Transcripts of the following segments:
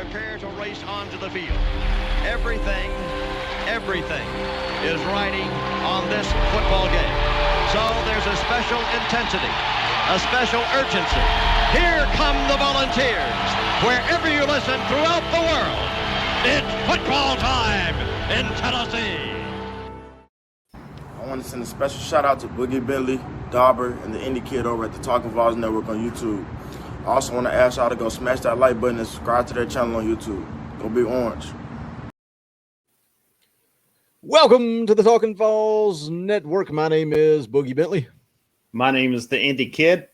prepare to race onto the field. Everything is riding on this football game. So there's a special intensity, a special urgency. Here come the Volunteers. Wherever you listen throughout the world, it's football time in Tennessee. I want to send a special shout out to Boogie Bentley, Dobbs, and the indie kid over at the Talkin VAWLS Network on YouTube. I also want to ask y'all to go smash that like button and subscribe to their channel on YouTube. Go Big Orange. Welcome to the Talkin VAWLS Network. My name is Boogie Bentley. My name is the Indie Kid.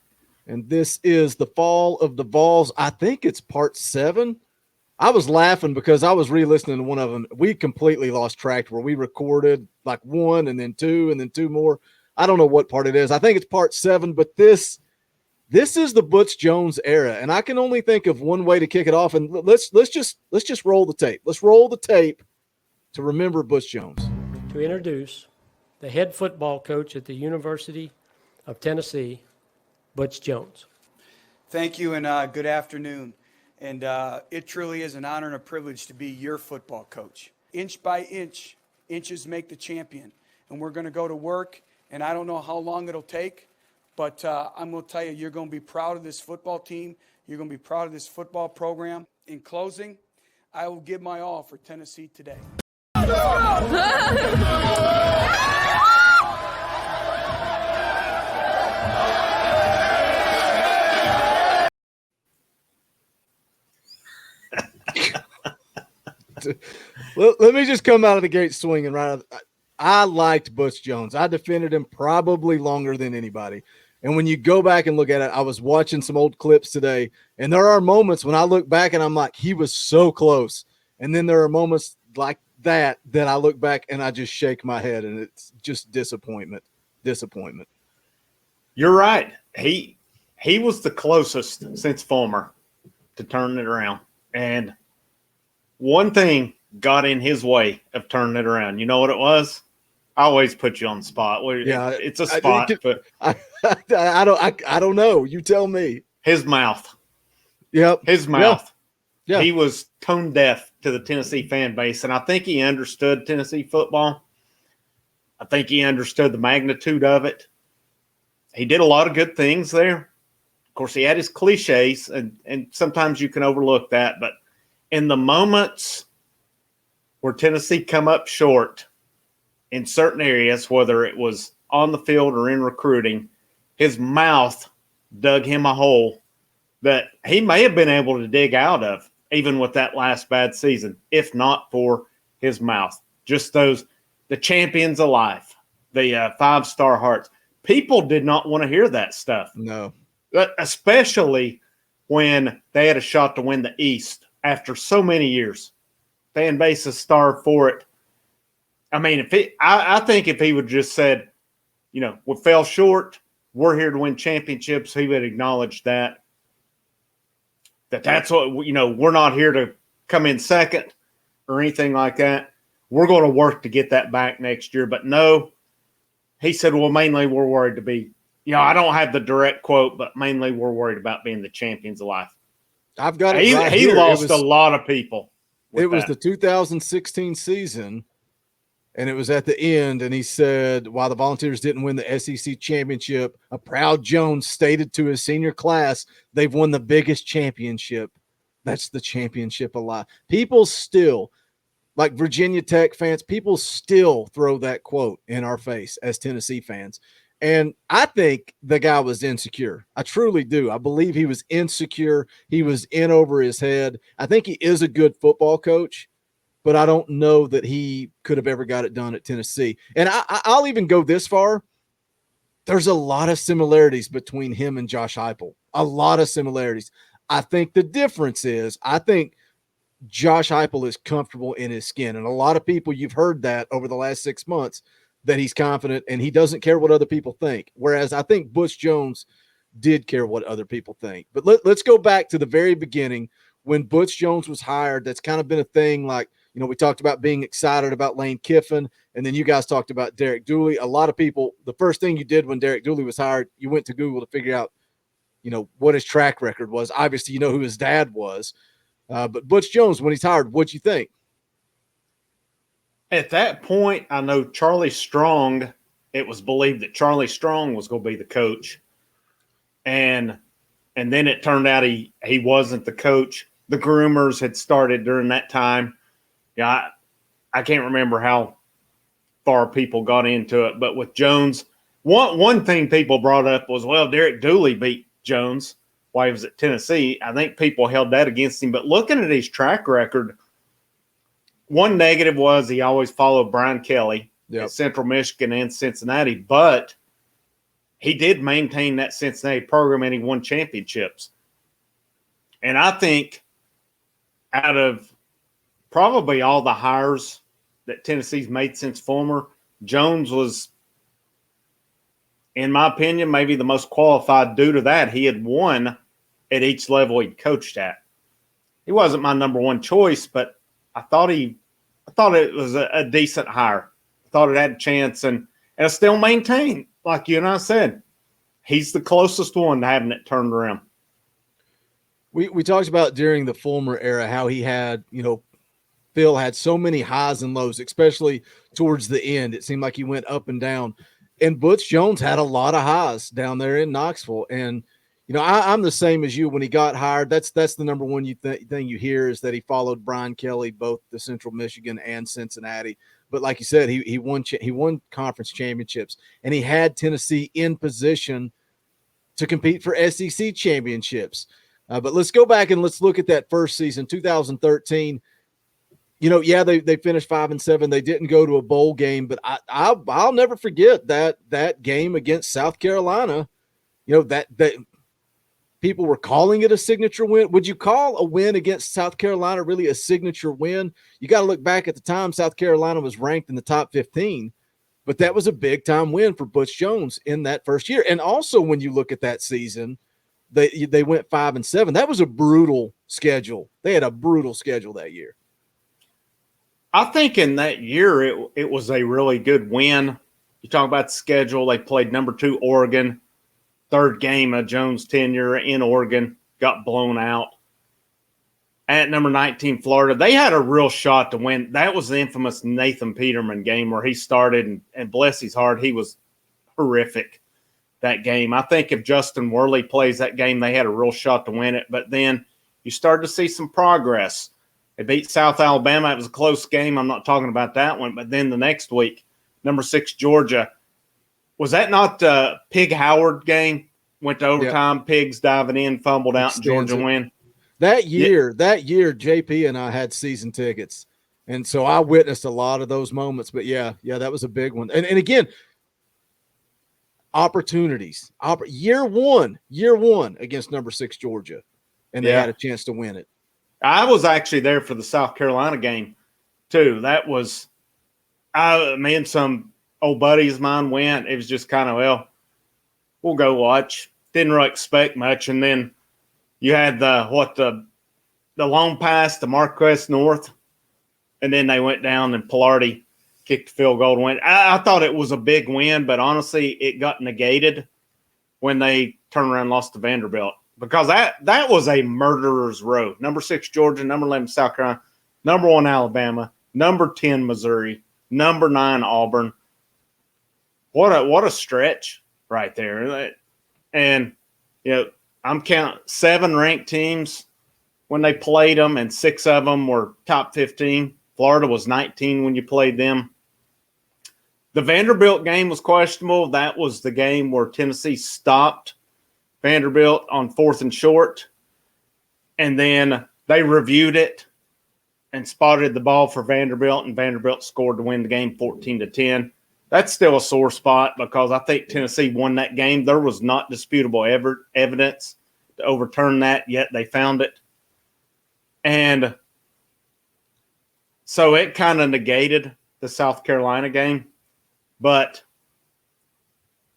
And this is the Fall of the Vols. I think it's part 7. I was laughing because I was re-listening to one of them. We completely lost track where we recorded like 1 and then 2 and then 2 more. I don't know what part it is. I think it's part 7, but this is the Butch Jones era, and I can only think of one way to kick it off. And let's just roll the tape. Let's roll the tape to remember Butch Jones. To introduce the head football coach at the University of Tennessee, Butch Jones. Thank you, and good afternoon. And it truly is an honor and a privilege to be your football coach. Inch by inch, inches make the champion. And we're going to go to work, and I don't know how long it'll take, but I'm going to tell you, you're going to be proud of this football team. You're going to be proud of this football program. In closing, I will give my all for Tennessee today. Let me just come out of the gate swinging right out. I liked Butch Jones. I defended him probably longer than anybody. And when you go back and look at it, I was watching some old clips today, and there are moments when I look back and I'm like, he was so close. And then there are moments like that I look back and I just shake my head, and it's just disappointment. You're right. He was the closest since Fulmer to turning it around. And one thing got in his way of turning it around. You know what it was? I always put you on the spot. Yeah, it's a spot, but I don't know. You tell me. His mouth. Yep. His mouth. Yeah. He was tone deaf to the Tennessee fan base, and I think he understood Tennessee football. I think he understood the magnitude of it. He did a lot of good things there. Of course, he had his cliches, and sometimes you can overlook that. But in the moments where Tennessee come up short in certain areas, whether it was on the field or in recruiting, his mouth dug him a hole that he may have been able to dig out of, even with that last bad season, if not for his mouth. Just the champions alive, the 5-star hearts. People did not want to hear that stuff. No. Especially when they had a shot to win the East after so many years. Fan base is starved for it. I mean, I think if he would just said, we fell short, we're here to win championships, he would acknowledge that's what, we're not here to come in second or anything like that. We're going to work to get that back next year. But no, he said, well, mainly we're worried to be, I don't have the direct quote, but mainly we're worried about being the champions alive. I've got it right He here. lost a lot of people. It was the 2016 season, and it was at the end, and he said, while the Volunteers didn't win the SEC championship, a proud Jones stated to his senior class, they've won the biggest championship. That's the championship alive. People still, like Virginia Tech fans, people still throw that quote in our face as Tennessee fans. And I think the guy was insecure. I truly do. I believe he was insecure. He was in over his head. I think he is a good football coach, but I don't know that he could have ever got it done at Tennessee. And I'll even go this far. There's a lot of similarities between him and Josh Heupel. A lot of similarities. I think the difference is I think Josh Heupel is comfortable in his skin. And a lot of people, you've heard that over the last 6 months, that he's confident and he doesn't care what other people think. Whereas I think Butch Jones did care what other people think. But let's go back to the very beginning when Butch Jones was hired. That's kind of been a thing. Like, we talked about being excited about Lane Kiffin, and then you guys talked about Derek Dooley. A lot of people, the first thing you did when Derek Dooley was hired, you went to Google to figure out, what his track record was. Obviously, who his dad was. But Butch Jones, when he's hired, what'd you think? At that point, I know Charlie Strong, it was believed that Charlie Strong was going to be the coach. And then it turned out he wasn't the coach. The groomers had started during that time. Yeah, I can't remember how far people got into it, but with Jones, one thing people brought up was, well, Derek Dooley beat Jones while he was at Tennessee. I think people held that against him. But looking at his track record, one negative was he always followed Brian Kelly at Central Michigan and Cincinnati, but he did maintain that Cincinnati program and he won championships. And I think out of probably all the hires that Tennessee's made since Fulmer, Jones was, in my opinion, maybe the most qualified due to that. He had won at each level he'd coached at. He wasn't my number one choice, but I thought it was a decent hire. I thought it had a chance, and I still maintain, like you and I said, he's the closest one to having it turned around. We talked about during the Fulmer era how he had, Phil had so many highs and lows, especially towards the end. It seemed like he went up and down. And Butch Jones had a lot of highs down there in Knoxville. And, I'm the same as you. When he got hired, that's the number one thing you hear is that he followed Brian Kelly, both the Central Michigan and Cincinnati. But like you said, he won conference championships, and he had Tennessee in position to compete for SEC championships. But let's go back and let's look at that first season, 2013. They finished 5-7. They didn't go to a bowl game, but I'll never forget that game against South Carolina. That people were calling it a signature win. Would you call a win against South Carolina really a signature win? You got to look back at the time South Carolina was ranked in the top 15, but that was a big time win for Butch Jones in that first year. And also when you look at that season, they went 5-7. That was a brutal schedule. They had a brutal schedule that year. I think in that year it was a really good win. You talk about the schedule. They played number 2 Oregon. Third game of Jones' tenure in Oregon, got blown out. At number 19, Florida, they had a real shot to win. That was the infamous Nathan Peterman game where he started, and bless his heart, he was horrific that game. I think if Justin Worley plays that game, they had a real shot to win it. But then you started to see some progress. They beat South Alabama. It was a close game. I'm not talking about that one. But then the next week, number 6, Georgia. Was that not the Pig Howard game? Went to overtime, yep. Pigs diving in, fumbled out, and Georgia win. That year, JP and I had season tickets. And so I witnessed a lot of those moments. But yeah, that was a big one. And again, opportunities. Year one against number 6 Georgia. And they had a chance to win it. I was actually there for the South Carolina game, too. That was me and some old buddies of mine went. It was just kind of, we'll go watch. Didn't really expect much. And then you had the long pass to Marquess North, and then they went down and Pilardi kicked the field goal to win. I thought it was a big win, but honestly, it got negated when they turned around and lost to Vanderbilt because that was a murderer's row. Number 6 Georgia, number 11 South Carolina, number 1 Alabama, number 10 Missouri, number 9 Auburn. What a stretch right there. And, I'm counting 7 ranked teams when they played them, and 6 of them were top 15. Florida was 19 when you played them. The Vanderbilt game was questionable. That was the game where Tennessee stopped Vanderbilt on 4th and short, and then they reviewed it and spotted the ball for Vanderbilt, and Vanderbilt scored to win the game 14-10. That's still a sore spot because I think Tennessee won that game. There was not disputable evidence to overturn that, yet they found it. And so it kind of negated the South Carolina game. But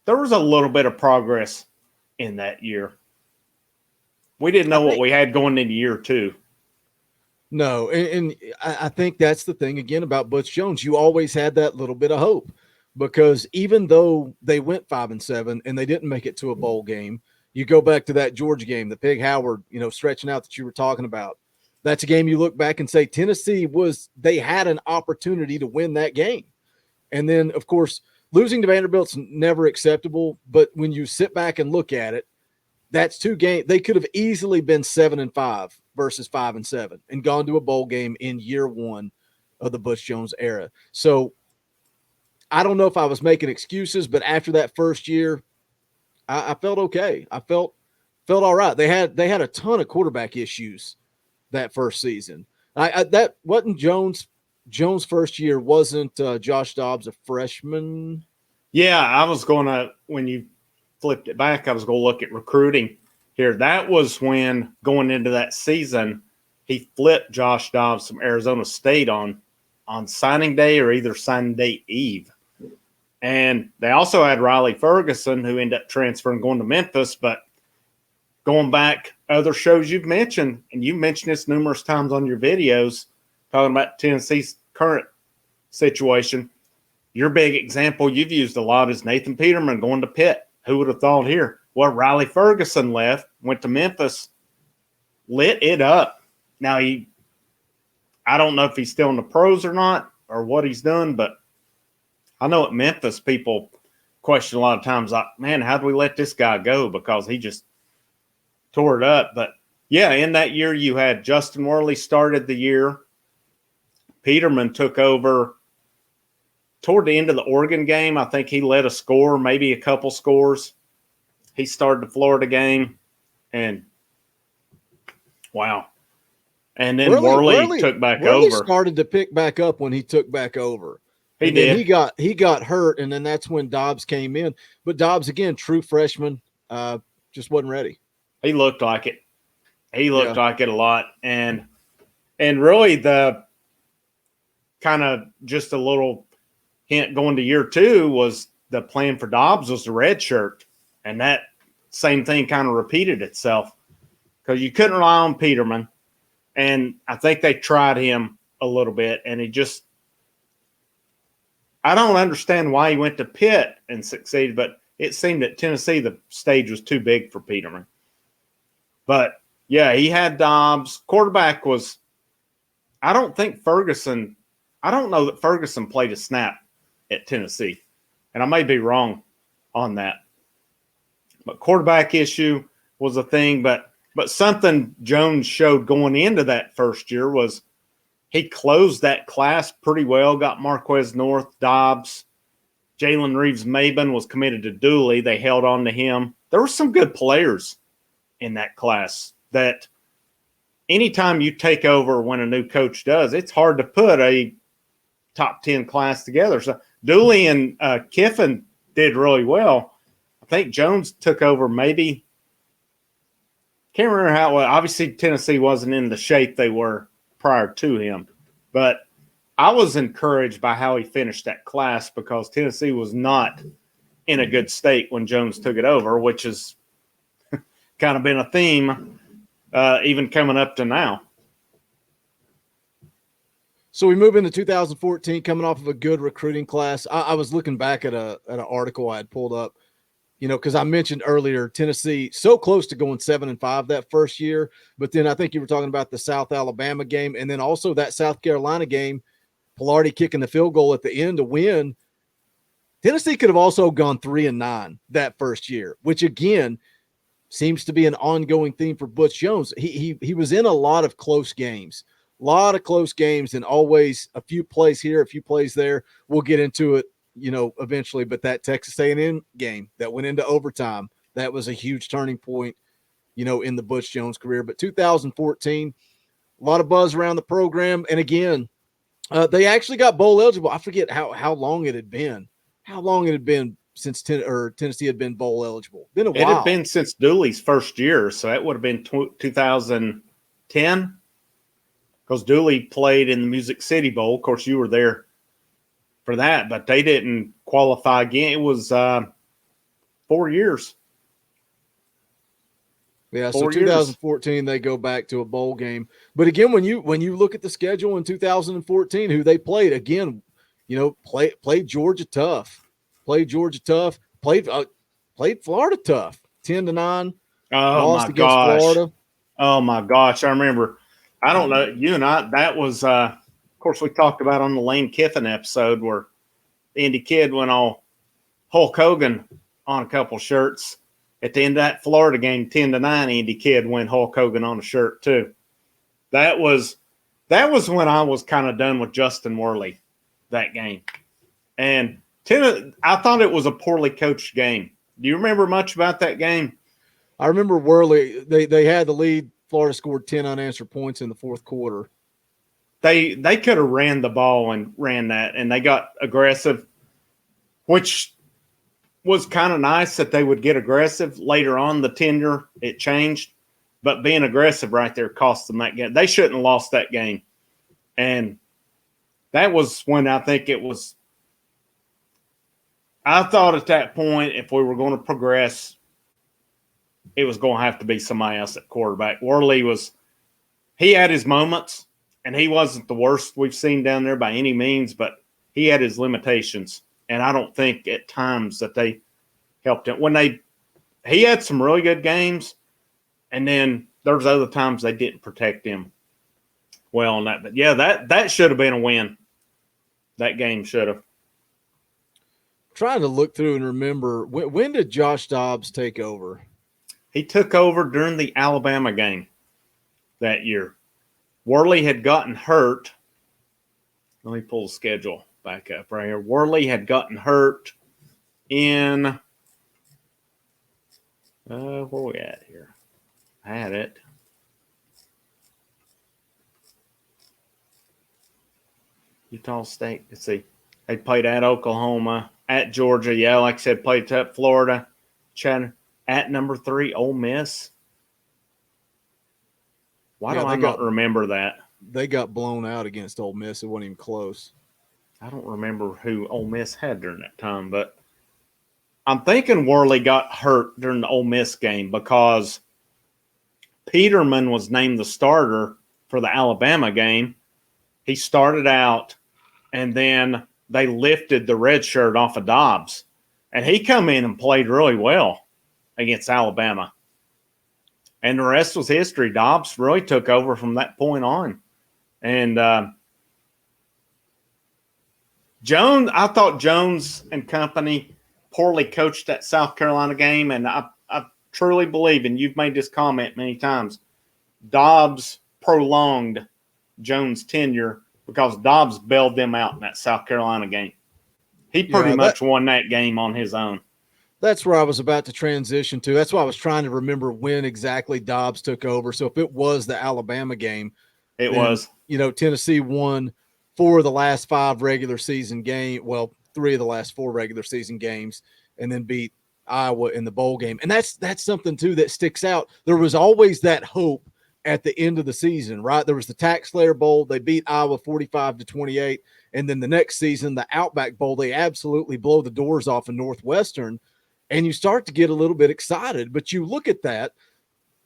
there was a little bit of progress in that year. We didn't know what we had going into year 2. No, and I think that's the thing, again, about Butch Jones. You always had that little bit of hope. Because even though they went 5-7 and they didn't make it to a bowl game, you go back to that Georgia game, the Pig Howard, stretching out that you were talking about. that's a game you look back and say Tennessee they had an opportunity to win that game. And then, of course, losing to Vanderbilt's never acceptable. But when you sit back and look at it, that's 2 games. They could have easily been 7-5 versus 5-7 and gone to a bowl game in year 1 of the Butch Jones era. So I don't know if I was making excuses, but after that first year, I felt okay. I felt all right. They had a ton of quarterback issues that first season. That wasn't Jones' first year. Wasn't Josh Dobbs a freshman? Yeah, I was going to, when you flipped it back, I was going to look at recruiting here. That was when, going into that season, he flipped Josh Dobbs from Arizona State on signing day or either signing day eve. And they also had Riley Ferguson, who ended up transferring, going to Memphis. But going back, other shows you've mentioned, and you mentioned this numerous times on your videos, talking about Tennessee's current situation. Your big example you've used a lot is Nathan Peterman going to Pitt. Who would have thought here? Well, Riley Ferguson left, went to Memphis, lit it up. Now, I don't know if he's still in the pros or not or what he's done, but I know at Memphis people question a lot of times, like, man, how do we let this guy go? Because he just tore it up. But, yeah, in that year you had Justin Worley started the year. Peterman took over toward the end of the Oregon game. I think he led a score, maybe a couple scores. He started the Florida game, and wow. And then Worley took back Worley over. Started to pick back up when he took back over. He did. He got hurt, and then that's when Dobbs came in. But Dobbs, again, true freshman, just wasn't ready. He looked like it. He looked like it a lot. And really the kind of just a little hint going to year 2 was the plan for Dobbs was the red shirt. And that same thing kind of repeated itself because you couldn't rely on Peterman. And I think they tried him a little bit, and he just – I don't understand why he went to Pitt and succeeded, but it seemed at Tennessee the stage was too big for Peterman. But, yeah, he had Dobbs. Quarterback was – I don't know that Ferguson played a snap at Tennessee, and I may be wrong on that. But quarterback issue was a thing, but something Jones showed going into that first year was he closed that class pretty well, got Marquez North, Dobbs, Jalen Reeves-Maben was committed to Dooley. They held on to him. There were some good players in that class that anytime you take over when a new coach does, it's hard to put a top 10 class together. So Dooley and Kiffin did really well. I think Jones took over maybe – can't remember how well. Obviously, Tennessee wasn't in the shape they were prior to him. But I was encouraged by how he finished that class because Tennessee was not in a good state when Jones took it over, which has kind of been a theme even coming up to now. So we move into 2014, coming off of a good recruiting class. I was looking back at an article I had pulled up. You know, because I mentioned earlier, Tennessee so close to going 7-5 that first year, but then I think you were talking about the South Alabama game, and then also that South Carolina game, Pilardi kicking the field goal at the end to win. Tennessee could have also gone 3-9 that first year, which again seems to be an ongoing theme for Butch Jones. He was in a lot of close games, and always a few plays here, a few plays there. We'll get into it, you know, eventually, but that Texas A&M game that went into overtime, that was a huge turning point, you know, in the Butch Jones career. But 2014, a lot of buzz around the program. And again, they actually got bowl eligible. I forget how long it had been. How long it had been since Tennessee had been bowl eligible. Been a while. It had been since Dooley's first year, so that would have been 2010 because Dooley played in the Music City Bowl. Of course, you were there for that, but they didn't qualify again. It was 4 years. Yeah, so 2014 they go back to a bowl game. But again, when you look at the schedule in 2014, who they played, again, you know, played Georgia tough. Played Florida tough. 10-9. Oh lost my against gosh. Florida. Oh my gosh. I remember I don't know. You and I, that was, of course, we talked about on the Lane Kiffin episode where the Indy Kid went all Hulk Hogan on a couple shirts. At the end of that Florida game, 10-9, Indy Kid went Hulk Hogan on a shirt too. That was when I was kind of done with Justin Worley, that game. And I thought it was a poorly coached game. Do you remember much about that game? I remember Worley. They had the lead. Florida scored 10 unanswered points in the fourth quarter. They could have ran the ball and ran that, and they got aggressive, which was kind of nice that they would get aggressive. Later on, the tenure, it changed. But being aggressive right there cost them that game. They shouldn't have lost that game. And that was when I think it was – I thought at that point, if we were going to progress, it was going to have to be somebody else at quarterback. Worley he had his moments, and he wasn't the worst we've seen down there by any means, but he had his limitations. And I don't think at times that they helped him. He had some really good games, and then there was other times they didn't protect him well on that. But, yeah, that should have been a win. That game should have. Trying to look through and remember, when did Josh Dobbs take over? He took over during the Alabama game that year. Worley had gotten hurt. Let me pull the schedule back up right here. Worley had gotten hurt in where we at here? I had it. Utah State. Let's see. They played at Oklahoma, at Georgia. Yeah, like I said, played at Florida, Chattanooga, at number 3, Ole Miss. Why do I not remember that? They got blown out against Ole Miss. It wasn't even close. I don't remember who Ole Miss had during that time, but I'm thinking Worley got hurt during the Ole Miss game because Peterman was named the starter for the Alabama game. He started out, and then they lifted the red shirt off of Dobbs, and he come in and played really well against Alabama. And the rest was history. Dobbs really took over from that point on. And Jones, I thought Jones and company poorly coached that South Carolina game, and I truly believe, and you've made this comment many times, Dobbs prolonged Jones' tenure because Dobbs bailed them out in that South Carolina game. He pretty much won that game on his own. That's where I was about to transition to. That's why I was trying to remember when exactly Dobbs took over. So if it was the Alabama game, it was. Tennessee won 4 of the last 5 regular season games. Well, 3 of the last 4 regular season games, and then beat Iowa in the bowl game. And that's something too that sticks out. There was always that hope at the end of the season, right? There was the Tax Slayer Bowl. They beat Iowa 45-28. And then the next season, the Outback Bowl, they absolutely blow the doors off of Northwestern. And you start to get a little bit excited. But you look at that,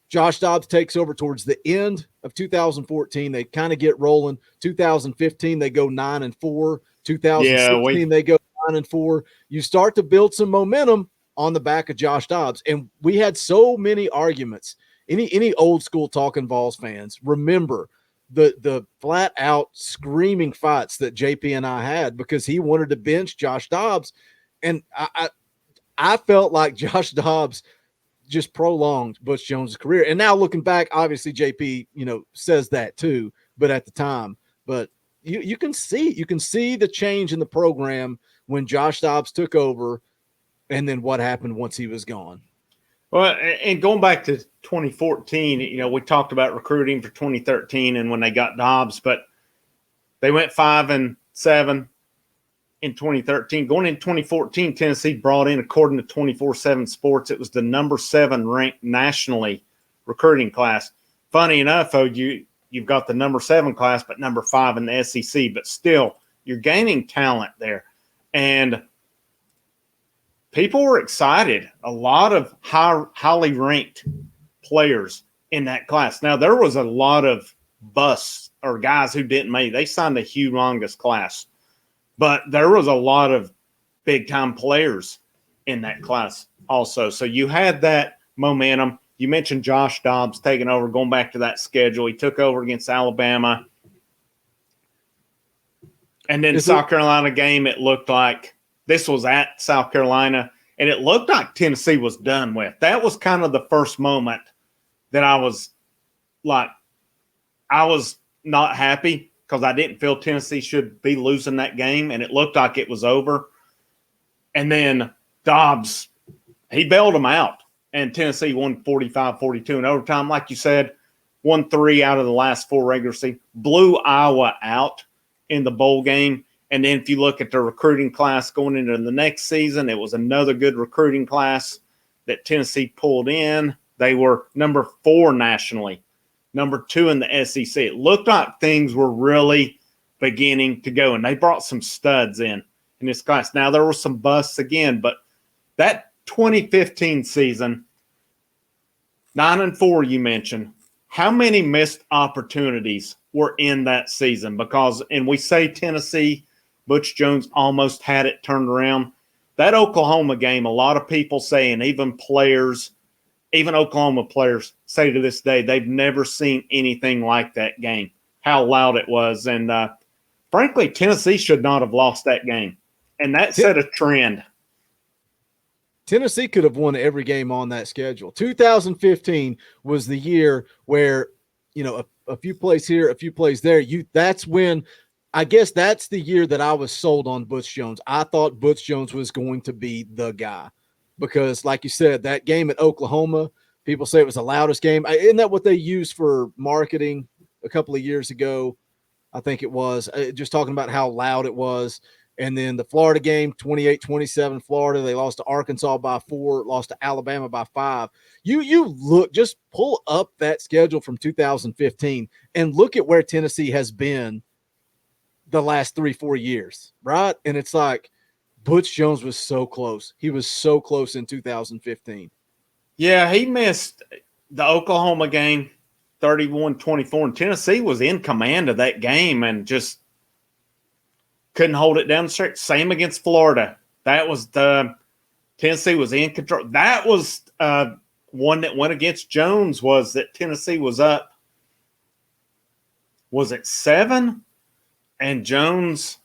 Josh Dobbs takes over towards the end of 2014. They kind of get rolling. 2015, they go 9-4. 2016, they go 9-4. You start to build some momentum on the back of Josh Dobbs. And we had so many arguments. Any old school Talkin' Vols fans remember the flat out screaming fights that JP and I had because he wanted to bench Josh Dobbs. And I felt like Josh Dobbs just prolonged Butch Jones' career. And now looking back, obviously JP, says that too, but at the time, but you can see the change in the program when Josh Dobbs took over and then what happened once he was gone. Well, and going back to 2014, we talked about recruiting for 2013 and when they got Dobbs, but they went 5-7 in 2013. Going in 2014, Tennessee brought in, according to 24/7 Sports, it was the number 7 ranked nationally recruiting class. Funny enough, though, you've got the number 7 class, but number 5 in the SEC. But still, you're gaining talent there. And people were excited. A lot of highly ranked players in that class. Now, there was a lot of busts or guys who didn't make it. They signed a humongous class. But there was a lot of big-time players in that class also. So you had that momentum. You mentioned Josh Dobbs taking over, going back to that schedule. He took over against Alabama. And then South Carolina game, it looked like this was at South Carolina, and it looked like Tennessee was done with. That was kind of the first moment that I was not happy because I didn't feel Tennessee should be losing that game, and it looked like it was over. And then Dobbs, he bailed them out, and Tennessee won 45-42 in overtime. Like you said, won 3 out of the last 4 regular season, blew Iowa out in the bowl game. And then if you look at the recruiting class going into the next season, it was another good recruiting class that Tennessee pulled in. They were number 4 nationally, number 2 in the SEC. It looked like things were really beginning to go, and they brought some studs in this class. Now, there were some busts again, but that 2015 season, 9-4 you mentioned, how many missed opportunities were in that season? Because, and we say Tennessee, Butch Jones almost had it turned around. That Oklahoma game, a lot of people say, and even players, even Oklahoma players say to this day, they've never seen anything like that game, how loud it was. And frankly, Tennessee should not have lost that game. And that set a trend. Tennessee could have won every game on that schedule. 2015 was the year where, you know, a few plays here, a few plays there. That's when, I guess that's the year that I was sold on Butch Jones. I thought Butch Jones was going to be the guy because, like you said, that game at Oklahoma, people say it was the loudest game. Isn't that what they used for marketing a couple of years ago? I think it was just talking about how loud it was. And then the Florida game, 28-27 Florida. They lost to Arkansas by 4, lost to Alabama by 5. You look, just pull up that schedule from 2015 and look at where Tennessee has been the last 3-4 years, right? And it's like Butch Jones was so close. He was so close in 2015. Yeah, he missed the Oklahoma game, 31-24, and Tennessee was in command of that game and just couldn't hold it down the stretch. Same against Florida. That was Tennessee was in control. That was one that went against Jones, was that Tennessee was up. Was it 7? And Jones,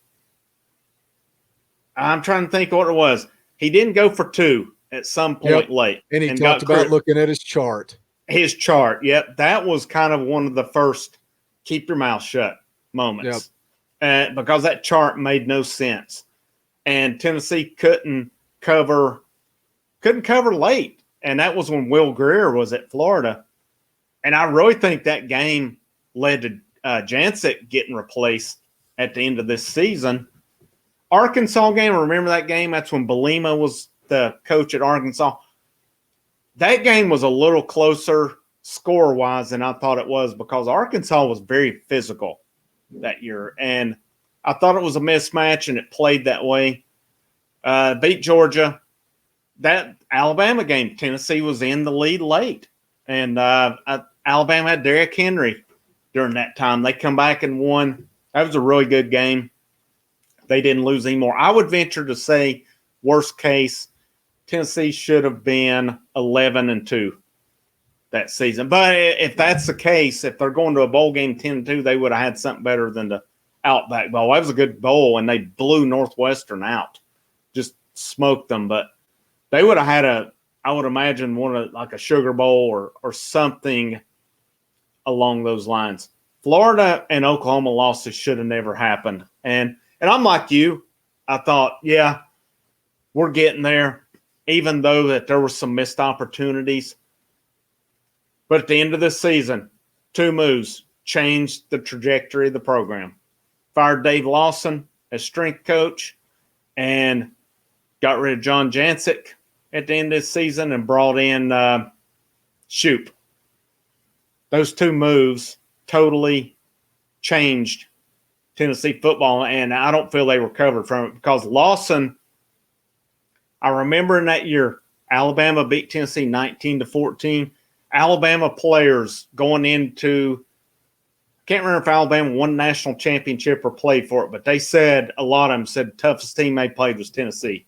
I'm trying to think what it was. He didn't go for 2 at some point late. And he talked about looking at his chart. His chart, yep. That was kind of one of the first keep your mouth shut moments. Yep. Because that chart made no sense. And Tennessee couldn't cover late. And that was when Will Greer was at Florida. And I really think that game led to Jancic getting replaced at the end of this season. Arkansas game, remember that game? That's when Belima was the coach at Arkansas. That game was a little closer score-wise than I thought it was because Arkansas was very physical that year. And I thought it was a mismatch, and it played that way. Beat Georgia. That Alabama game, Tennessee was in the lead late. And Alabama had Derrick Henry during that time. They come back and won. That was a really good game. They didn't lose anymore. I would venture to say, worst case, Tennessee should have been 11-2 that season. But if that's the case, if they're going to a bowl game 10-2, they would have had something better than the Outback Bowl. That was a good bowl, and they blew Northwestern out, just smoked them. But they would have had I would imagine, one of like a Sugar Bowl or something along those lines. Florida and Oklahoma losses should have never happened. And I'm like you. I thought, yeah, we're getting there, even though that there were some missed opportunities. But at the end of this season, 2 moves changed the trajectory of the program. Fired Dave Lawson as strength coach and got rid of John Jancic at the end of the season and brought in Shoop. Those 2 moves totally changed Tennessee football, and I don't feel they recovered from it because Lawson, I remember in that year, Alabama beat Tennessee 19-14. Alabama players going into, I can't remember if Alabama won the national championship or played for it, but they said, a lot of them said the toughest team they played was Tennessee.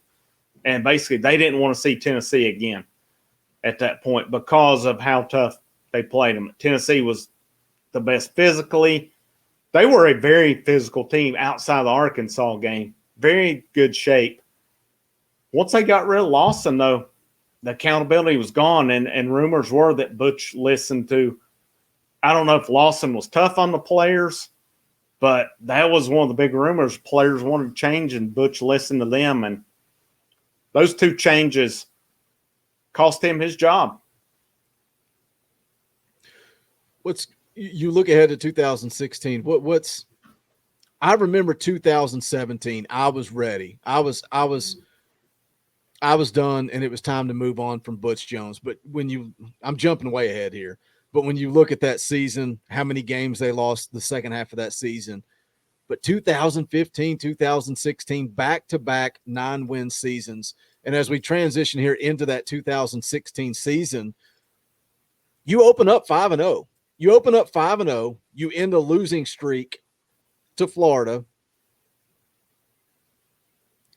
And basically they didn't want to see Tennessee again. at that point because of how tough they played them. Tennessee was the best physically. They were a very physical team outside the Arkansas game. Very good shape. Once they got rid of Lawson, though, the accountability was gone, and rumors were that Butch listened to – I don't know if Lawson was tough on the players, but that was one of the big rumors. Players wanted to change, and Butch listened to them, and those two changes cost him his job. You look ahead to 2016. I remember 2017. I was ready. I was done, and it was time to move on from Butch Jones. But I'm jumping way ahead here. But when you look at that season, how many games they lost the second half of that season, but 2015, 2016, back-to-back 9-win seasons. And as we transition here into that 2016 season, you open up 5-0. You end a losing streak to Florida.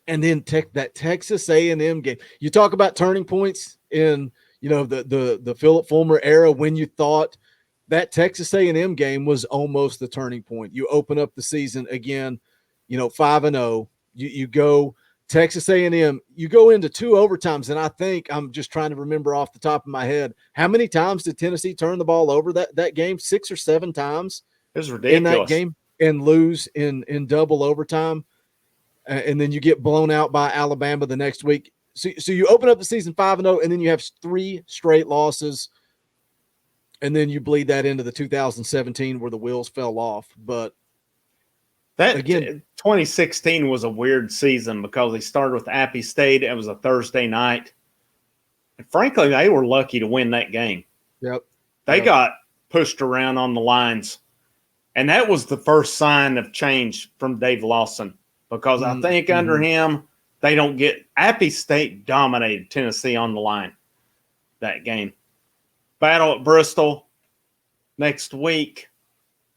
And then that Texas A&M game. You talk about turning points in, the Philip Fulmer era, when you thought that Texas A&M game was almost the turning point. You open up the season again, 5-0. You go Texas A&M. You go into 2 overtimes, and I think I'm just trying to remember off the top of my head, how many times did Tennessee turn the ball over that game? 6 or 7 times. It was ridiculous. In that game, and lose in double overtime. And then you get blown out by Alabama the next week. So you open up the season 5-0, and then you have 3 straight losses, and then you bleed that into the 2017 where the wheels fell off. But that again, 2016 was a weird season because they started with Appy State. It was a Thursday night. And frankly, they were lucky to win that game. Yep. They got pushed around on the lines, and that was the first sign of change from Dave Lawson. Because I think under him, they don't get – Appy State dominated Tennessee on the line that game. Battle at Bristol next week,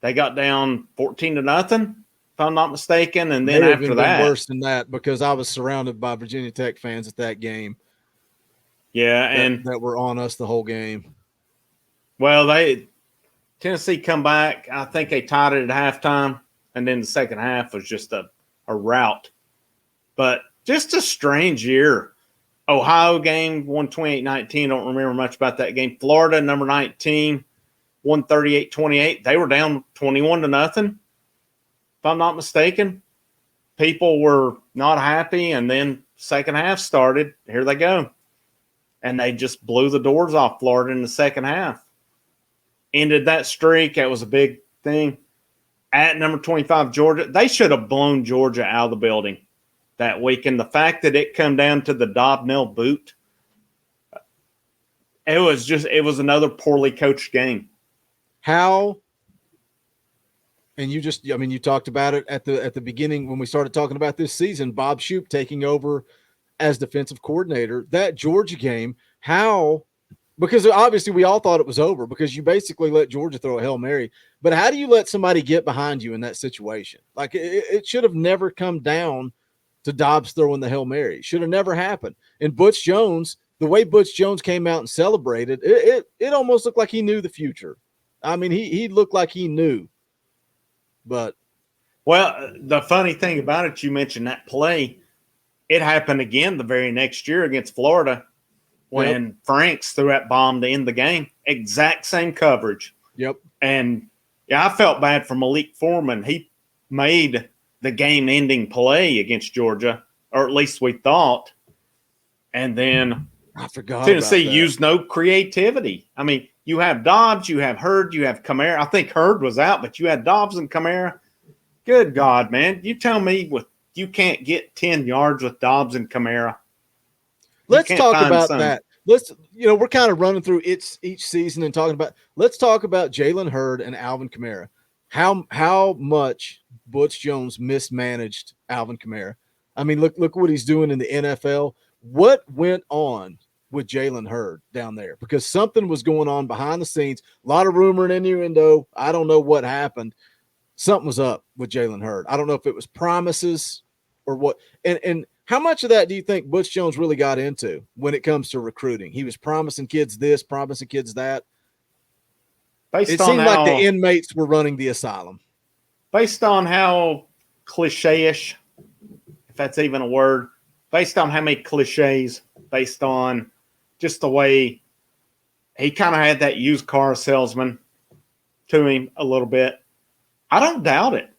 they got down 14-0, if I'm not mistaken. And then after that – worse than that, because I was surrounded by Virginia Tech fans at that game. Yeah, and that were on us the whole game. Well, Tennessee come back. I think they tied it at halftime, and then the second half was just a rout. But just a strange year. Ohio game won 28-19. Don't remember much about that game. Florida, number 19, won 38-28. They were down 21-0, if I'm not mistaken. People were not happy, and then second half started. Here they go. And they just blew the doors off Florida in the second half. Ended that streak. That was a big thing. At number 25, Georgia, they should have blown Georgia out of the building that week. And the fact that it come down to the Dobnell boot, it was another poorly coached game. How? And you talked about it at the beginning when we started talking about this season, Bob Shoop taking over as defensive coordinator. That Georgia game, how? Because obviously we all thought it was over because you basically let Georgia throw a Hail Mary. But how do you let somebody get behind you in that situation? Like it should have never come down to Dobbs throwing the Hail Mary. It should have never happened. And Butch Jones, the way Butch Jones came out and celebrated, it almost looked like he knew the future. I mean, he looked like he knew. But well, the funny thing about it, you mentioned that play. It happened again the very next year against Florida when Franks threw that bomb to end the game. Exact same coverage. Yep. And yeah, I felt bad for Malik Foreman. He made the game-ending play against Georgia, or at least we thought. And then I forgot Tennessee about that. used no creativity. I mean, you have Dobbs, you have Hurd, you have Kamara. I think Hurd was out, but you had Dobbs and Kamara. Good God, man. You tell me you can't get 10 yards with Dobbs and Kamara. Let's talk about that. We're kind of running through each season and talking about. Let's talk about Jalen Hurd and Alvin Kamara. How much Butch Jones mismanaged Alvin Kamara. I mean, look what he's doing in the NFL. What went on with Jalen Hurd down there? Because something was going on behind the scenes. A lot of rumor and innuendo. I don't know what happened. Something was up with Jalen Hurd. I don't know if it was promises or what. And How much of that do you think Butch Jones really got into when it comes to recruiting? He was promising kids this, promising kids that. Based It on seemed like how, the inmates were running the asylum. based on how cliche-ish, if that's even a word, based on how many cliches, based on just the way he kind of had that used car salesman to him a little bit. I don't doubt it.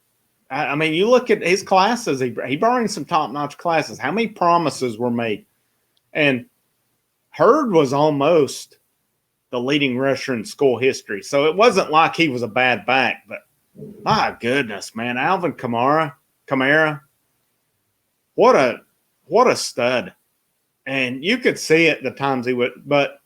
I mean, you look at his classes, he brought in some top-notch classes. How many promises were made? And Hurd was almost the leading rusher in school history. So it wasn't like he was a bad back, but my goodness, man, Alvin Kamara, what a stud. And you could see it the times he would, but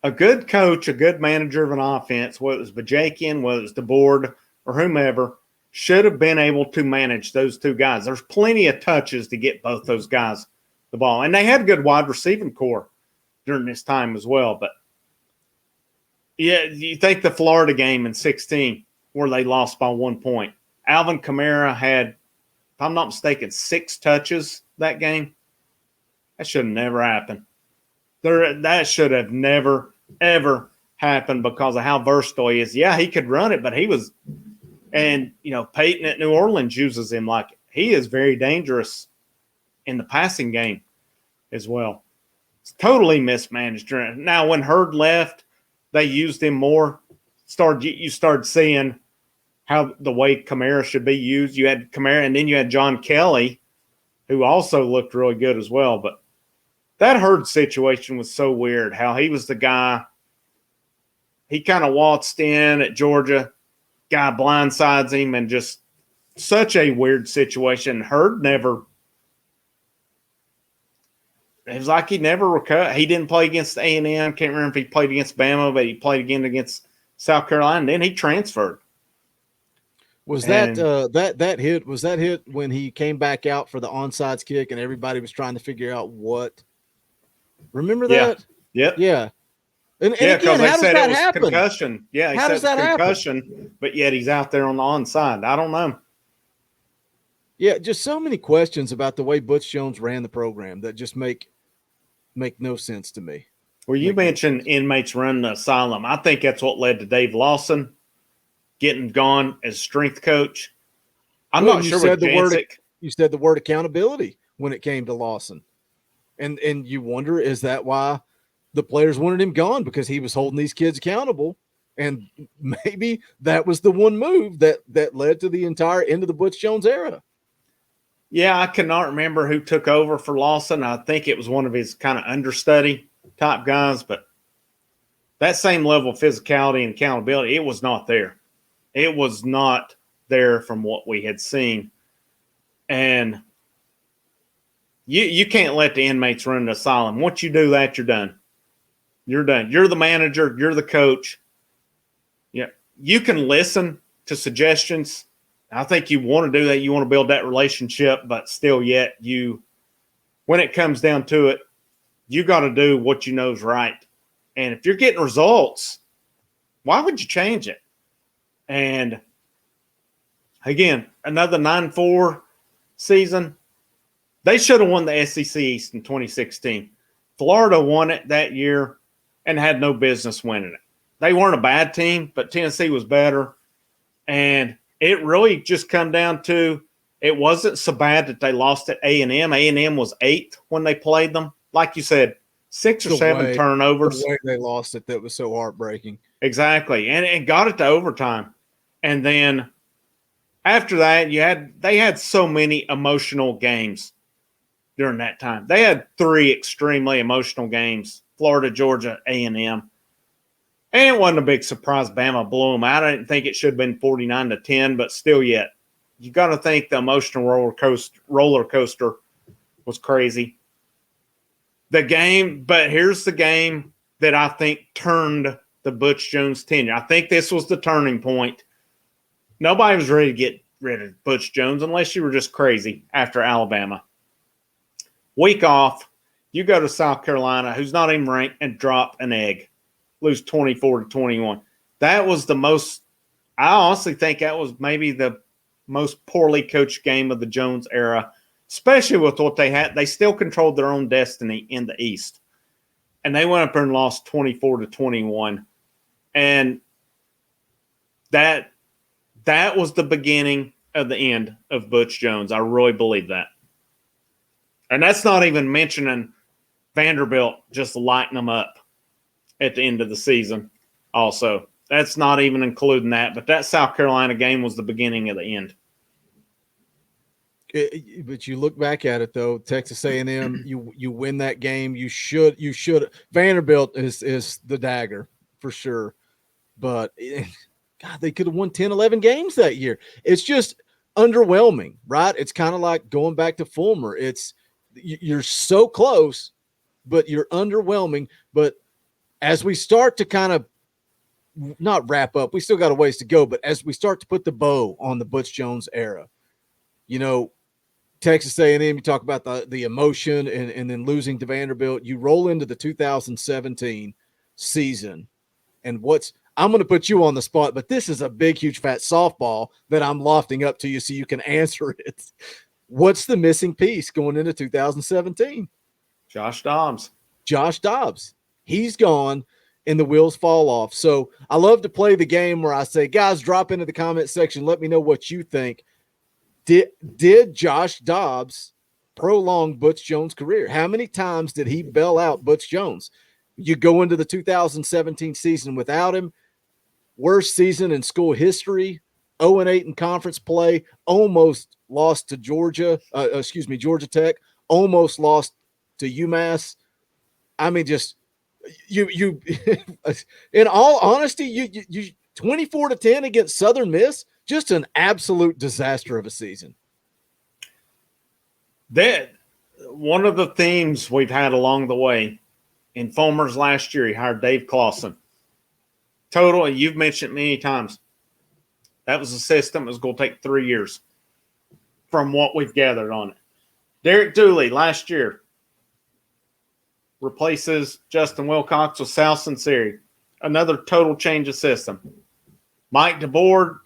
a good coach, a good manager of an offense, whether it was Bajakian, whether it was the board or whomever, should have been able to manage those two guys. There's plenty of touches to get both those guys the ball. And they had a good wide receiving core during this time as well. But, yeah, you think the Florida game in 16 where they lost by 1 point. Alvin Kamara had, if I'm not mistaken, 6 touches that game. That should have never happened. That should have never, ever happened because of how versatile he is. Yeah, he could run it, but he was – and, Peyton at New Orleans uses him like it. He is very dangerous in the passing game as well. It's totally mismanaged. Now, when Hurd left, they used him more. You started seeing how the way Kamara should be used. You had Kamara, and then you had John Kelly, who also looked really good as well. But that Hurd situation was so weird, how he was the guy. He kind of waltzed in at Georgia. Guy blindsides him, and just such a weird situation. Hurd never – it was like he never recovered. He didn't play against A&M. Can't remember if he played against Bama, but he played again against South Carolina. Then he transferred. Was that hit? Was that hit when he came back out for the onside kick and everybody was trying to figure out what? Remember that? Yep. Yeah. And yeah, again, because how they said does that it was happen? concussion. Yeah, How does that concussion, but yet he's out there on the onside. I don't know. Yeah, just so many questions about the way Butch Jones ran the program that just make no sense to me. Well, you mentioned inmates running the asylum. I think that's what led to Dave Lawson getting gone as strength coach. I'm not sure with Jancic. You said the word accountability when it came to Lawson. And you wonder, is that why the players wanted him gone, because he was holding these kids accountable? And maybe that was the one move that led to the entire end of the Butch Jones era. Yeah, I cannot remember who took over for Lawson. I think it was one of his kind of understudy type guys, but that same level of physicality and accountability, it was not there. It was not there from what we had seen. And you can't let the inmates run the asylum. Once you do that, you're done. You're done. You're the manager. You're the coach. Yeah, you can listen to suggestions. I think you want to do that. You want to build that relationship, but still yet when it comes down to it, you got to do what you know is right. And if you're getting results, why would you change it? And again, another 9-4 season. They should have won the SEC East in 2016. Florida won it that year and had no business winning it. They weren't a bad team, but Tennessee was better. And it really just come down to, it wasn't so bad that they lost at A&M. A&M was 8th when they played them. Like you said, 6 or 7 turnovers. The way they lost it, that was so heartbreaking. Exactly. And got it to overtime. And then after that, they had so many emotional games during that time. They had 3 extremely emotional games: Florida, Georgia, A&M. And it wasn't a big surprise Bama blew them out. I didn't think it should have been 49-10, but still yet. You got to think the emotional roller coaster was crazy. But here's the game that I think turned the Butch Jones tenure. I think this was the turning point. Nobody was ready to get rid of Butch Jones unless you were just crazy after Alabama. Week off, you go to South Carolina, who's not even ranked, and drop an egg. Lose 24-21. That was the most – I honestly think that was maybe the most poorly coached game of the Jones era especially with what they had. They still controlled their own destiny in the East. And they went up there and lost 24-21. And that was the beginning of the end of Butch Jones. I really believe that. And that's not even mentioning Vanderbilt just lighting them up at the end of the season also. That's not even including that. But that South Carolina game was the beginning of the end. But you look back at it though, Texas A&M, you win that game. You should. Vanderbilt is the dagger for sure, but God, they could have won 10, 11 games that year. It's just underwhelming, right? It's kind of like going back to Fulmer. You're so close, but you're underwhelming. But as we start to kind of not wrap up, we still got a ways to go. But as we start to put the bow on the Butch Jones era, Texas A&M, you talk about the emotion and then losing to Vanderbilt. You roll into the 2017 season, and I'm going to put you on the spot, but this is a big, huge, fat softball that I'm lofting up to you so you can answer it. What's the missing piece going into 2017? Josh Dobbs. Josh Dobbs. He's gone, and the wheels fall off. So I love to play the game where I say, guys, drop into the comment section. Let me know what you think. Did Josh Dobbs prolong Butch Jones' career? How many times did he bail out Butch Jones? You go into the 2017 season without him, worst season in school history, 0-8 in conference play, almost lost to Georgia Tech, almost lost to UMass. I mean, just you in all honesty, you 24-10 against Southern Miss. Just an absolute disaster of a season. That one of the themes we've had along the way in Fulmer's last year, he hired Dave Clawson. Total, you've mentioned it many times. That was a system that was going to take 3 years from what we've gathered on it. Derek Dooley last year replaces Justin Wilcox with Sal Sinceri. Another total change of system. Mike DeBoer,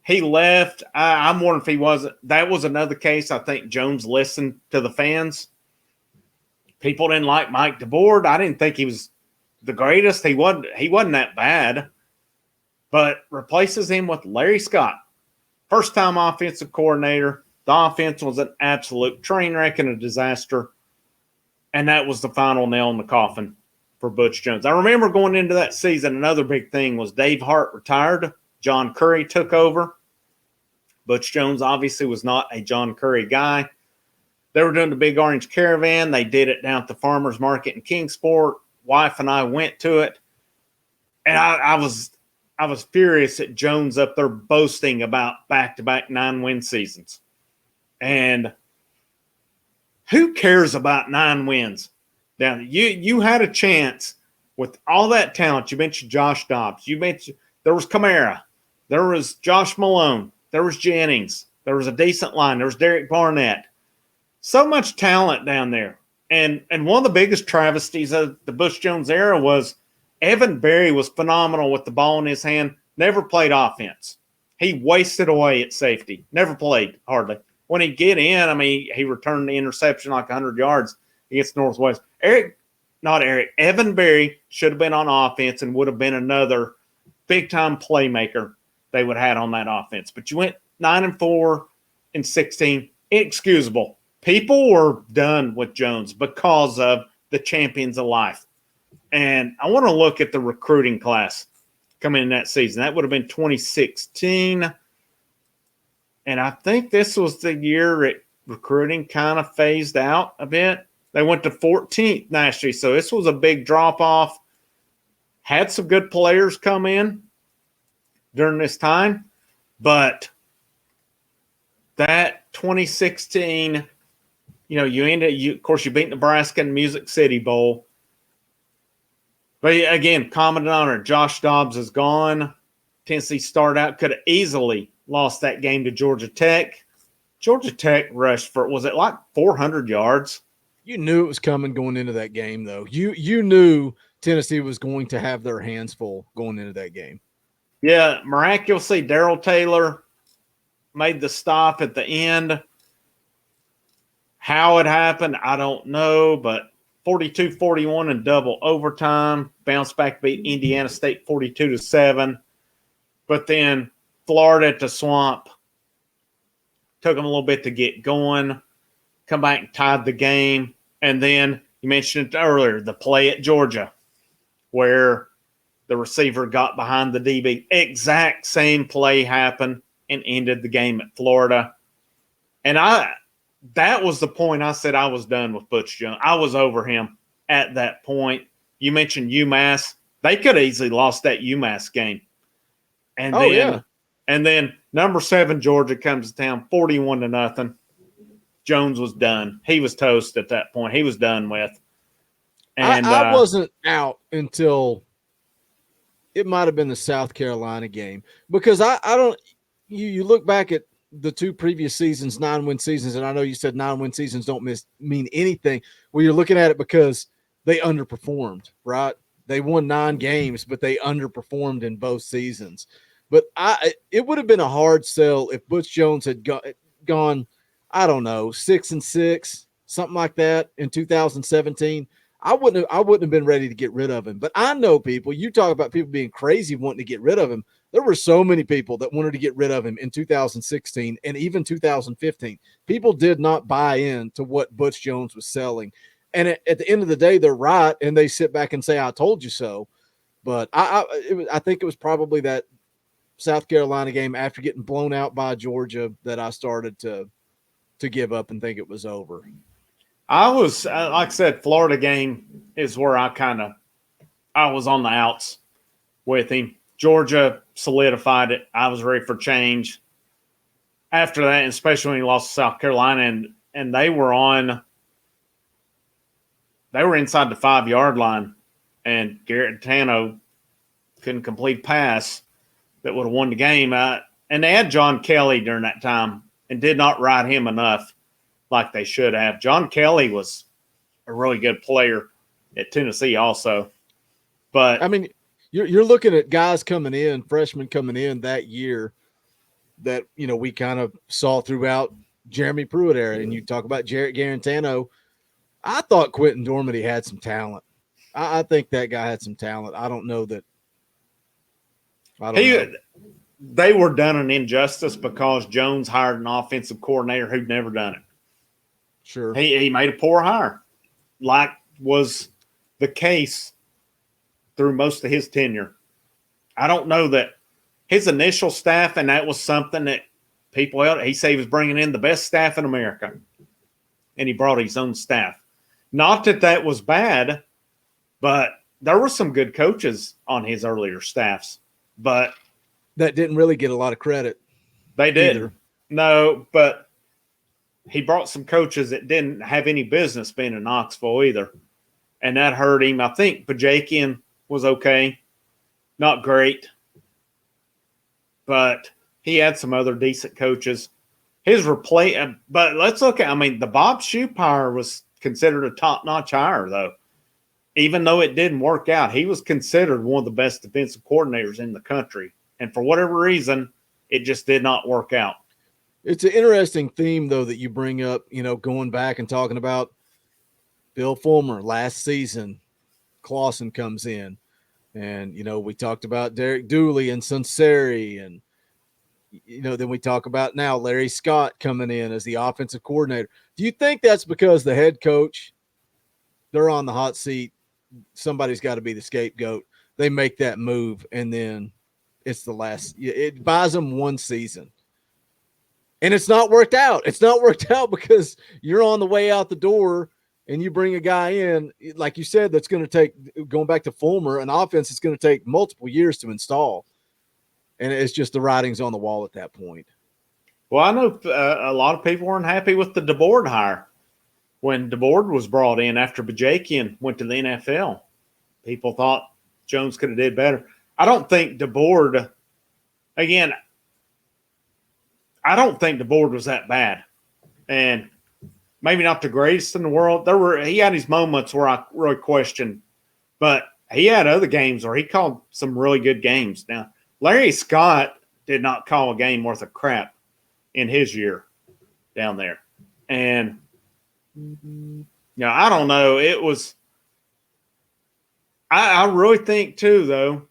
he left. I'm wondering if he wasn't. That was another case. I think Jones listened to the fans. People didn't like Mike DeBoer. I didn't think he was the greatest. He wasn't that bad. But replaces him with Larry Scott. First-time offensive coordinator. The offense was an absolute train wreck and a disaster. And that was the final nail in the coffin for Butch Jones. I remember going into that season, another big thing was Dave Hart retired. John Curry took over. Butch Jones obviously was not a John Curry guy. They were doing the Big Orange Caravan. They did it down at the Farmers Market in Kingsport. Wife and I went to it. And I was furious at Jones up there boasting about back-to-back 9-win seasons. And who cares about 9 wins? Now, you had a chance with all that talent. You mentioned Josh Dobbs. You mentioned there was Kamara. There was Josh Malone. There was Jennings. There was a decent line. There was Derek Barnett. So much talent down there. And one of the biggest travesties of the Butch Jones era was Evan Berry was phenomenal with the ball in his hand, never played offense. He wasted away at safety, never played hardly. When he'd get in, I mean, he returned the interception like 100 yards against Northwest. Evan Berry should have been on offense and would have been another big-time playmaker they would have had on that offense. But you went 9-4 in 16. Inexcusable. People were done with Jones because of the champions of life. And I want to look at the recruiting class coming in that season. That would have been 2016. And I think this was the year recruiting kind of phased out a bit. They went to 14th nationally. So this was a big drop-off. Had some good players come in during this time. But that 2016, of course, you beat Nebraska in the Music City Bowl. But again, commented on it, Josh Dobbs is gone. Tennessee started out, could have easily lost that game to Georgia Tech. Georgia Tech rushed for, was it like 400 yards? You knew it was coming going into that game, though. You knew Tennessee was going to have their hands full going into that game. Yeah, miraculously, Darrell Taylor made the stop at the end. How it happened, I don't know, but 42-41 in double overtime, bounced back, beat Indiana State 42-7. But then Florida at the Swamp took them a little bit to get going, come back and tied the game. And then you mentioned it earlier, the play at Georgia, where the receiver got behind the DB. Exact same play happened and ended the game at Florida. And that was the point I said I was done with Butch Jones. I was over him at that point. You mentioned UMass. They could have easily lost that UMass game. And then number 7 Georgia comes to town 41-0. Jones was done. He was toast at that point. He was done with. And I wasn't out until it might have been the South Carolina game, because I don't. You look back at the 2 previous seasons, 9-win seasons, and I know you said 9-win seasons don't mean anything. Well, you're looking at it because they underperformed, right? They won 9 games, but they underperformed in both seasons. But it would have been a hard sell if Butch Jones had gone, I don't know, 6-6, something like that in 2017. I wouldn't have been ready to get rid of him. But I know people, you talk about people being crazy wanting to get rid of him. There were so many people that wanted to get rid of him in 2016 and even 2015. People did not buy into what Butch Jones was selling. And at the end of the day, they're right, and they sit back and say, I told you so. But I think it was probably that South Carolina game after getting blown out by Georgia that I started to give up and think it was over. I was, like I said, Florida game is where I was on the outs with him. Georgia solidified it. I was ready for change. After that, especially when he lost to South Carolina, and they were inside the 5-yard line, and Garantano couldn't complete a pass that would have won the game. And they had John Kelly during that time and did not ride him enough like they should have. John Kelly was a really good player at Tennessee also. But I mean, you're looking at guys coming in, freshmen coming in that year that, we kind of saw throughout Jeremy Pruitt era. And you talk about Jarrett Garantano. I thought Quentin Dormady had some talent. I think that guy had some talent. I don't know. They were done an injustice because Jones hired an offensive coordinator who'd never done it. Sure. He made a poor hire, like was the case through most of his tenure. I don't know that his initial staff, and that was something that he said he was bringing in the best staff in America, and he brought his own staff. Not that was bad, but there were some good coaches on his earlier staffs, but that didn't really get a lot of credit. They did. No, but he brought some coaches that didn't have any business being in Knoxville either, and that hurt him. I think Bajakian was okay, not great, but he had some other decent coaches. But let's look at, the Bob Shoop hire was considered a top-notch hire, though. Even though it didn't work out, he was considered one of the best defensive coordinators in the country. And for whatever reason, it just did not work out. It's an interesting theme, though, that you bring up, going back and talking about Bill Fulmer last season. Clausen comes in, and, we talked about Derek Dooley and Sunseri, and, then we talk about now Larry Scott coming in as the offensive coordinator. Do you think that's because the head coach, they're on the hot seat, somebody's got to be the scapegoat, they make that move, and then it's it buys them one season? And it's not worked out. It's not worked out because you're on the way out the door and you bring a guy in, like you said, that's going to take, going back to Fulmer, an offense that's going to take multiple years to install. And it's just the writing's on the wall at that point. Well, I know a lot of people weren't happy with the DeBoard hire. When DeBoard was brought in after Bajakian went to the NFL, people thought Jones could have did better. I don't think DeBoard, again, I don't think DeBoard was that bad. And maybe not the greatest in the world. He had his moments where I really questioned, but he had other games where he called some really good games. Now, Larry Scott did not call a game worth of crap in his year down there. And Yeah, I don't know. It was. I really think too, though,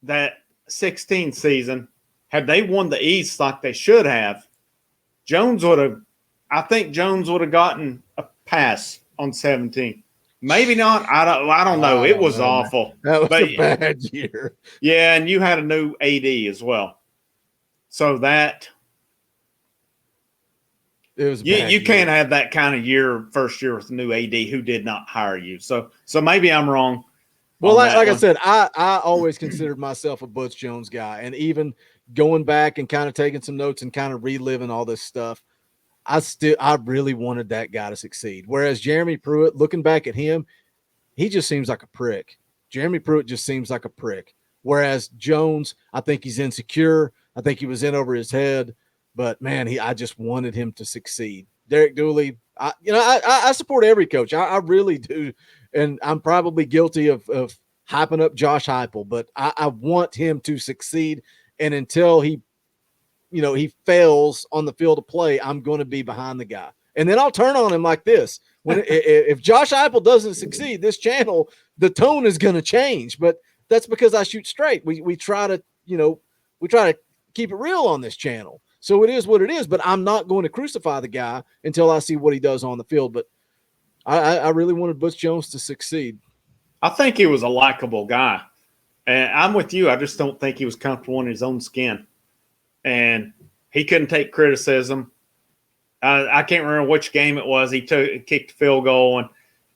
that 16 season, had they won the East like they should have, Jones would have. I think Jones would have gotten a pass on 17. Maybe not. I don't know. It was awful. That was but, a bad year. Yeah, and you had a new AD as well. So that it was you can't have that kind of year, first year with a new AD who did not hire you. So maybe I'm wrong. Well, like I said, I always considered myself a Butch Jones guy, and even going back and kind of taking some notes and kind of reliving all this stuff, I really wanted that guy to succeed. Whereas Jeremy Pruitt, looking back at him, he just seems like a prick. Jeremy Pruitt just seems like a prick. Whereas Jones, I think he's insecure. I think he was in over his head. But man, I just wanted him to succeed. Derek Dooley, I support every coach. I really do. And I'm probably guilty of hyping up Josh Heupel, but I want him to succeed. And until he fails on the field of play, I'm going to be behind the guy. And then I'll turn on him like this. If Josh Heupel doesn't succeed, this channel, the tone is going to change. But that's because I shoot straight. We try to keep it real on this channel. So it is what it is. But I'm not going to crucify the guy until I see what he does on the field. But I really wanted Butch Jones to succeed. I think he was a likable guy. And I'm with you. I just don't think he was comfortable in his own skin. And he couldn't take criticism. I can't remember which game it was. He kicked the field goal,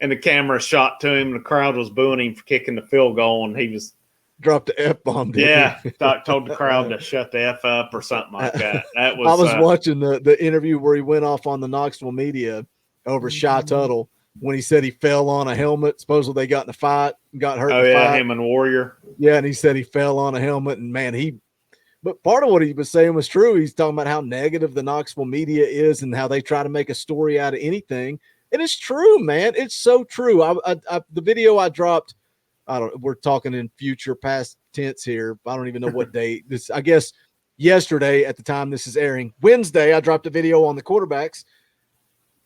and the camera shot to him, and the crowd was booing him for kicking the field goal, and he was dropped the F-bomb. Yeah, told the crowd to shut the F up or something like that. That was. I was watching the interview where he went off on the Knoxville media over Shy Tuttle when he said he fell on a helmet. Supposedly they got in a fight, got hurt. Oh, in the yeah, fight. him and Warrior. Yeah, and he said he fell on a helmet, and man, but part of what he was saying was true. He's talking about how negative the Knoxville media is and how they try to make a story out of anything. And it's true, man. It's so true. The video I dropped, we're talking in future past tense here. I don't even know what day this, I guess yesterday at the time this is airing, Wednesday, I dropped a video on the quarterbacks.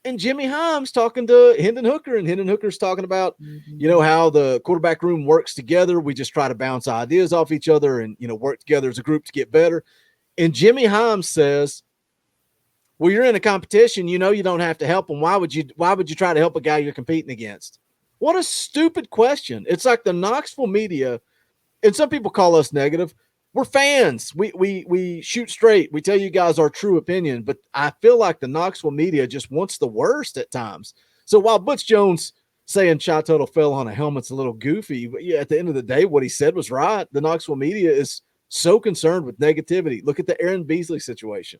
And Jimmy Himes talking to Hendon Hooker, and Hendon Hooker's talking about, how the quarterback room works together. We just try to bounce ideas off each other and, work together as a group to get better. And Jimmy Himes says, well, you're in a competition, you don't have to help them. Why would you try to help a guy you're competing against? What a stupid question. It's like the Knoxville media, and some people call us negative. We're fans. We shoot straight. We tell you guys our true opinion, but I feel like the Knoxville media just wants the worst at times. So while Butch Jones saying Shy Tuttle fell on a helmet's a little goofy, but yeah, at the end of the day, what he said was right. The Knoxville media is so concerned with negativity. Look at the Aaron Beasley situation.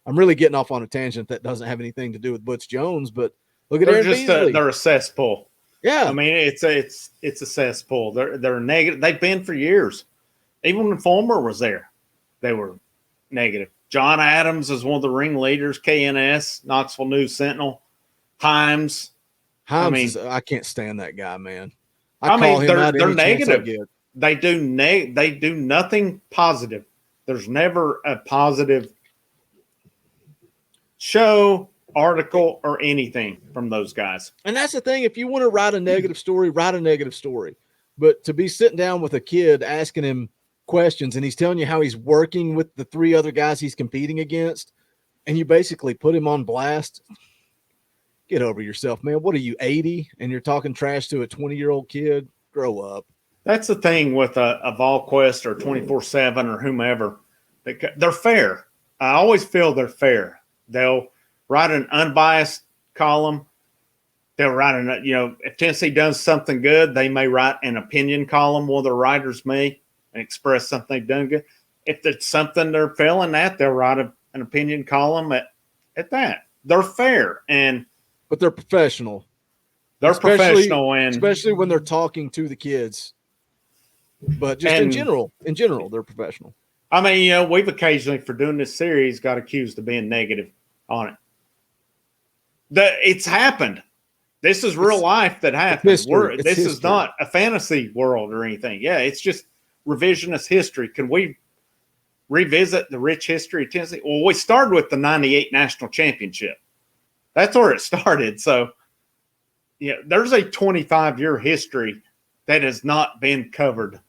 I'm really getting off on a tangent that doesn't have anything to do with Butch Jones, but look at Aaron Beasley. They're a cesspool. Yeah, I mean it's a cesspool. They're negative. They've been for years. Even when Fulmer was there, they were negative. John Adams is one of the ringleaders, KNS, Knoxville News Sentinel, Himes. I can't stand that guy, man. They're negative. They do nothing positive. There's never a positive show, article, or anything from those guys. And that's the thing. If you want to write a negative story, write a negative story. But to be sitting down with a kid asking him questions and he's telling you how he's working with the three other guys he's competing against, and you basically put him on blast, get over yourself, man. What are you, 80, and you're talking trash to a 20-year-old kid? Grow up. That's the thing with a VolQuest or 24/7 or whomever. They're fair. I always feel they're fair. They'll write an unbiased column. They'll write if Tennessee does something good, they may write an opinion column. One of the writers may and express something they've done good. If there's something they're failing at, they'll write an opinion column at that. They're fair, but they're professional. Especially when they're talking to the kids. But just in general, they're professional. I mean, we've occasionally, for doing this series, got accused of being negative on it. It's happened. This is real life that happened. This is not a fantasy world or anything. Yeah, it's just revisionist history. Can we revisit the rich history of Tennessee? Well, we started with the 98 national championship. That's where it started. So, yeah, there's a 25-year history that has not been covered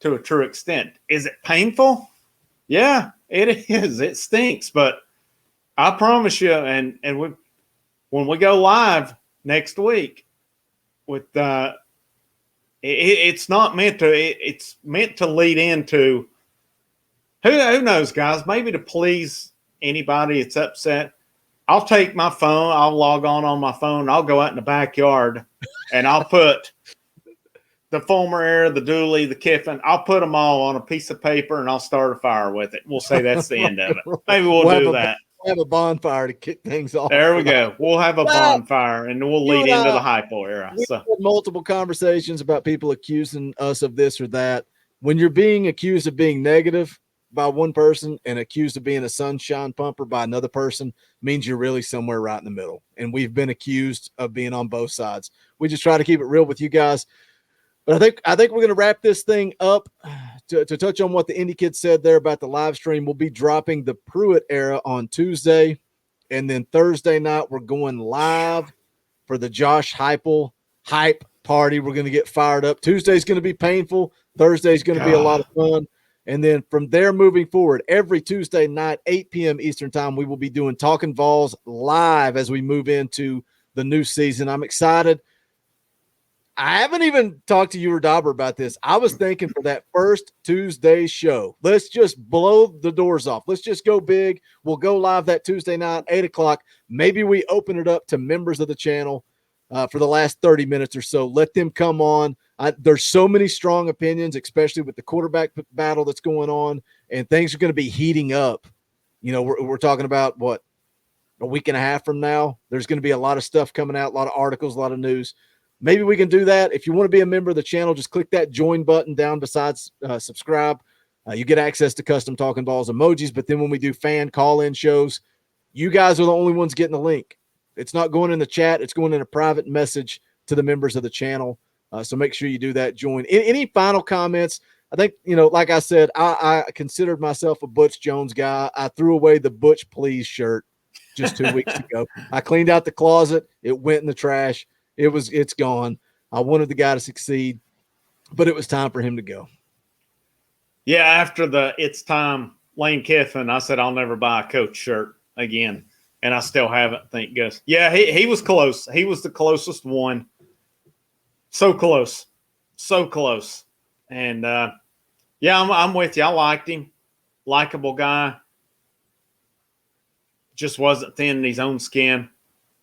to a true extent. Is it painful? Yeah, it is. It stinks, but I promise you, and when we go live next week with it's not meant to. It's meant to lead into who knows, guys. Maybe to please anybody that's upset. I'll take my phone. I'll log on my phone. I'll go out in the backyard, and I'll put the Fulmer era, the Dooley, the Kiffin. I'll put them all on a piece of paper, and I'll start a fire with it. We'll say that's the end of it. Maybe we'll do that. We'll have a bonfire to kick things off. There we go. We'll have a bonfire, and we'll lead into the hypo era. We've had multiple conversations about people accusing us of this or that. When you're being accused of being negative by one person and accused of being a sunshine pumper by another person, means you're really somewhere right in the middle. And we've been accused of being on both sides. We just try to keep it real with you guys. But I think we're going to wrap this thing up. To touch on what the Indie Kid said there about the live stream, we'll be dropping the Pruitt era on Tuesday. And then Thursday night, we're going live for the Josh Heupel hype party. We're going to get fired up. Tuesday's going to be painful. Thursday's going to be a lot of fun. And then from there moving forward, every Tuesday night, 8 p.m. Eastern time, we will be doing Talkin' Vols live as we move into the new season. I'm excited. I haven't even talked to you or Dauber about this. I was thinking for that first Tuesday show, let's just blow the doors off. Let's just go big. We'll go live that Tuesday night, 8 o'clock. Maybe we open it up to members of the channel for the last 30 minutes or so. Let them come on. There's so many strong opinions, especially with the quarterback battle that's going on, and things are going to be heating up. You know, we're talking about, what, a week and a half from now? There's going to be a lot of stuff coming out, a lot of articles, a lot of news. Maybe we can do that. If you want to be a member of the channel, just click that join button down besides subscribe. You get access to custom Talkin' Vols emojis, but then when we do fan call-in shows, you guys are the only ones getting the link. It's not going in the chat. It's going in a private message to the members of the channel. So make sure you do that. Join. Any final comments? I think, you know, like I said, I considered myself a Butch Jones guy. I threw away the Butch Please shirt just 2 weeks ago. I cleaned out the closet. It went in the trash. It's gone. I wanted the guy to succeed, but it was time for him to go. Yeah, after the it's time Lane Kiffin, I said I'll never buy a coach shirt again. And I still haven't, thank goodness. Yeah, he was close. He was the closest one. So close. So close. And yeah, I'm with you. I liked him. Likeable guy. Just wasn't thin in his own skin.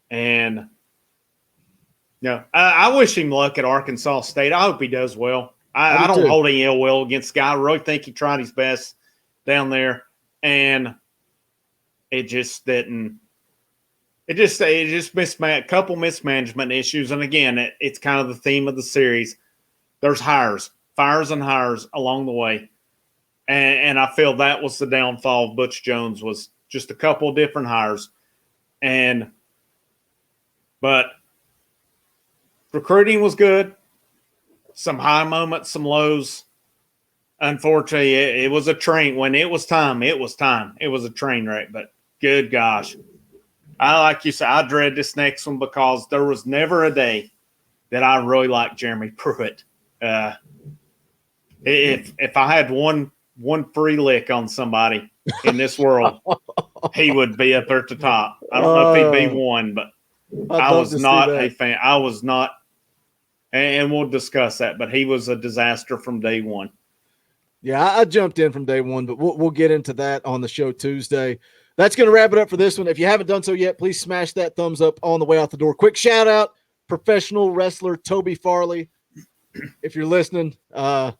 And yeah, I wish him luck at Arkansas State. I hope he does well. I don't hold any ill will against the guy. I really think he tried his best down there, and it just didn't. It just a couple mismanagement issues, and again, it's kind of the theme of the series. There's fires and hires along the way, and I feel that was the downfall of Butch Jones, was just a couple of different hires, but. Recruiting was good. Some high moments, some lows. Unfortunately, it was a train. When it was time, it was time. It was a train wreck, but good gosh. Like you said, I dread this next one because there was never a day that I really liked Jeremy Pruitt. If I had one free lick on somebody in this world, he would be up there at the top. I don't know if he'd be one, but I was not a fan. I was not. And we'll discuss that, but he was a disaster from day one. Yeah, I jumped in from day one, but we'll get into that on the show Tuesday. That's going to wrap it up for this one. If you haven't done so yet, please smash that thumbs up on the way out the door. Quick shout out, professional wrestler Toby Farley. If you're listening, love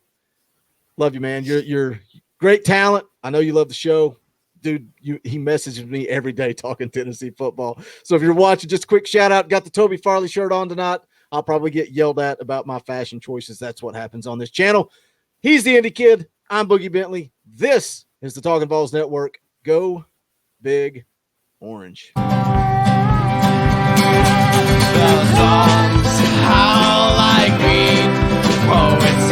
you, man. You're great talent. I know you love the show. Dude, he messages me every day talking Tennessee football. So if you're watching, just a quick shout out. Got the Toby Farley shirt on tonight. I'll probably get yelled at about my fashion choices. That's what happens on this channel. He's the Indie Kid. I'm Boogie Bentley. This is the Talkin' Vols Network. Go Big Orange. The songs how like me, poets